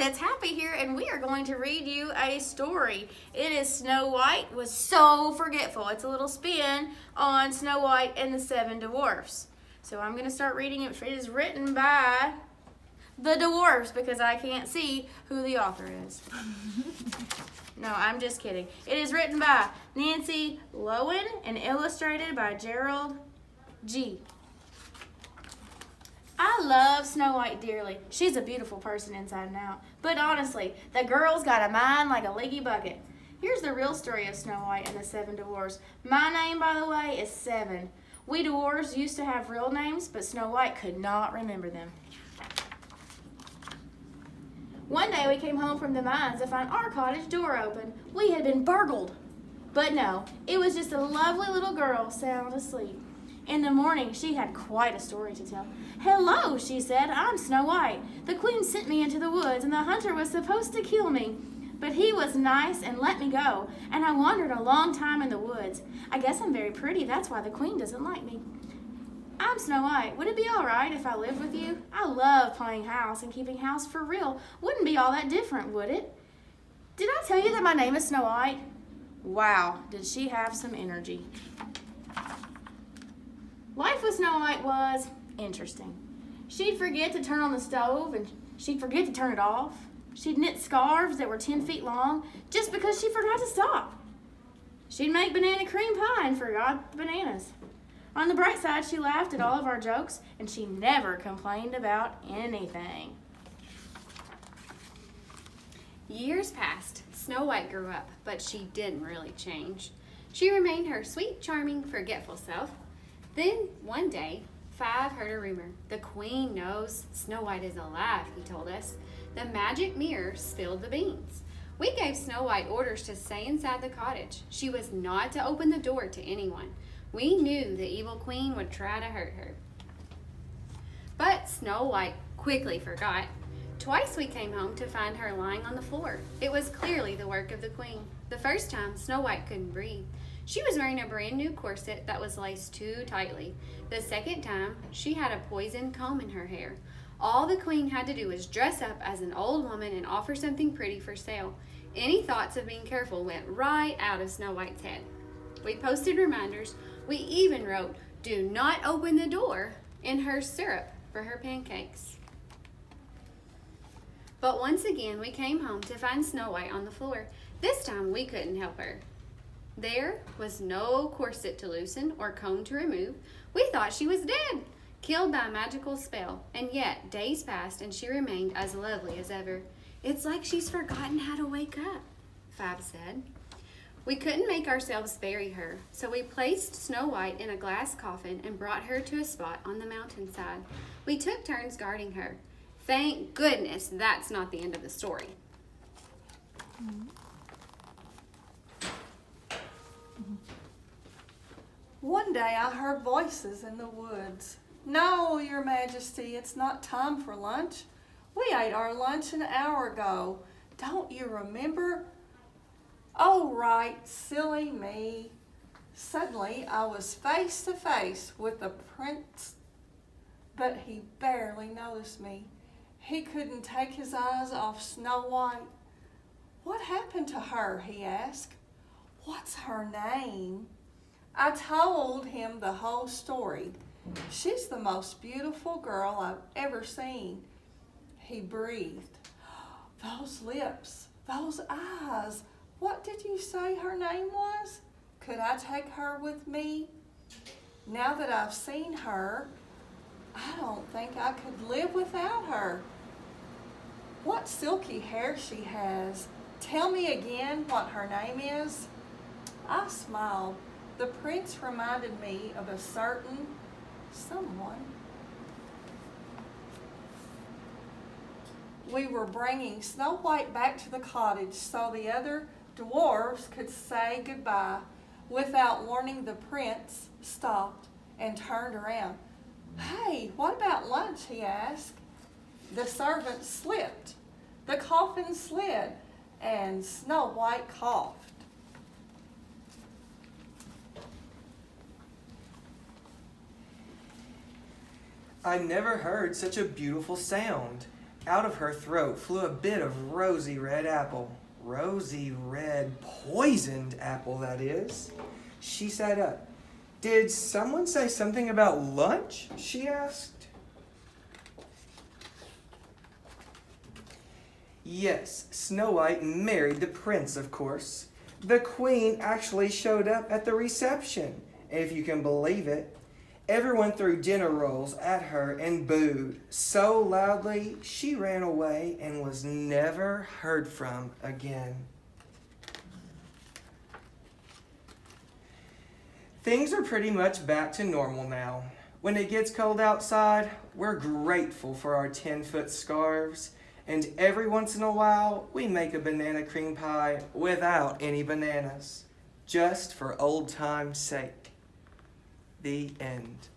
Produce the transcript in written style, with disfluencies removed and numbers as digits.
it's Happy here, and we are going to read you a story. It is Snow White Was So Forgetful. It's a little spin on Snow White and the Seven Dwarfs. So I'm going to start reading it. It is written by the Dwarves because I can't see who the author is. No, I'm just kidding. It is written by Nancy Lowewn and illustrated by Gerald Guerlais. I love Snow White dearly. She's a beautiful person inside and out. But honestly, the girl's got a mind like a leaky bucket. Here's the real story of Snow White and the Seven Dwarfs. My name, by the way, is Seven. We dwarves used to have real names, but Snow White could not remember them. One day we came home from the mines to find our cottage door open. We had been burgled. But no, it was just a lovely little girl sound asleep. In the morning, she had quite a story to tell. "Hello," she said, "I'm Snow White. The queen sent me into the woods, and the hunter was supposed to kill me. But he was nice and let me go, and I wandered a long time in the woods. I guess I'm very pretty, that's why the queen doesn't like me. I'm Snow White. Would it be all right if I lived with you? I love playing house and keeping house for real. Wouldn't be all that different, would it? Did I tell you that my name is Snow White?" Wow, did she have some energy. Life with Snow White was interesting. She'd forget to turn on the stove and she'd forget to turn it off. She'd knit scarves that were 10 feet long just because she forgot to stop. She'd make banana cream pie and forgot the bananas. On the bright side, she laughed at all of our jokes and she never complained about anything. Years passed. Snow White grew up, but she didn't really change. She remained her sweet, charming, forgetful self. Then, one day, Five heard a rumor. "The queen knows Snow White is alive," he told us. The magic mirror spilled the beans. We gave Snow White orders to stay inside the cottage. She was not to open the door to anyone. We knew the evil queen would try to hurt her. But Snow White quickly forgot. Twice we came home to find her lying on the floor. It was clearly the work of the queen. The first time, Snow White couldn't breathe. She was wearing a brand new corset that was laced too tightly. The second time, she had a poison comb in her hair. All the queen had to do was dress up as an old woman and offer something pretty for sale. Any thoughts of being careful went right out of Snow White's head. We posted reminders. We even wrote, "Do not open the door," in her syrup for her pancakes. But once again, we came home to find Snow White on the floor. This time, we couldn't help her. There was no corset to loosen or comb to remove. We thought she was dead, killed by a magical spell. And yet, days passed and she remained as lovely as ever. "It's like she's forgotten how to wake up," Five said. We couldn't make ourselves bury her, so we placed Snow White in a glass coffin and brought her to a spot on the mountainside. We took turns guarding her. Thank goodness that's not the end of the story. One day I heard voices in the woods. "No, Your Majesty, it's not time for lunch. We ate our lunch an hour ago. Don't you remember?" "Oh, right, silly me." Suddenly I was face to face with the prince, but he barely noticed me. He couldn't take his eyes off Snow White. "What happened to her?" he asked. "What's her name?" I told him the whole story. "She's the most beautiful girl I've ever seen." He breathed. "Those lips, those eyes. What did you say her name was? Could I take her with me? Now that I've seen her, I don't think I could live without her. What silky hair she has. Tell me again what her name is." I smiled. The prince reminded me of a certain someone. We were bringing Snow White back to the cottage so the other dwarves could say goodbye. Without warning, the prince stopped and turned around. "Hey, what about lunch?" he asked. The servant slipped. The coffin slid, and Snow White coughed. "I never heard such a beautiful sound. Out of her throat flew a bit of rosy red apple. Rosy red poisoned apple, that is. She sat up. Did someone say something about lunch? She asked. Yes, Snow White married the prince, of course. The queen actually showed up at the reception, if you can believe it. Everyone threw dinner rolls at her and booed so loudly she ran away and was never heard from again. Things are pretty much back to normal now. When it gets cold outside, we're grateful for our 10-foot scarves, and every once in a while, we make a banana cream pie without any bananas, just for old time's sake. The end.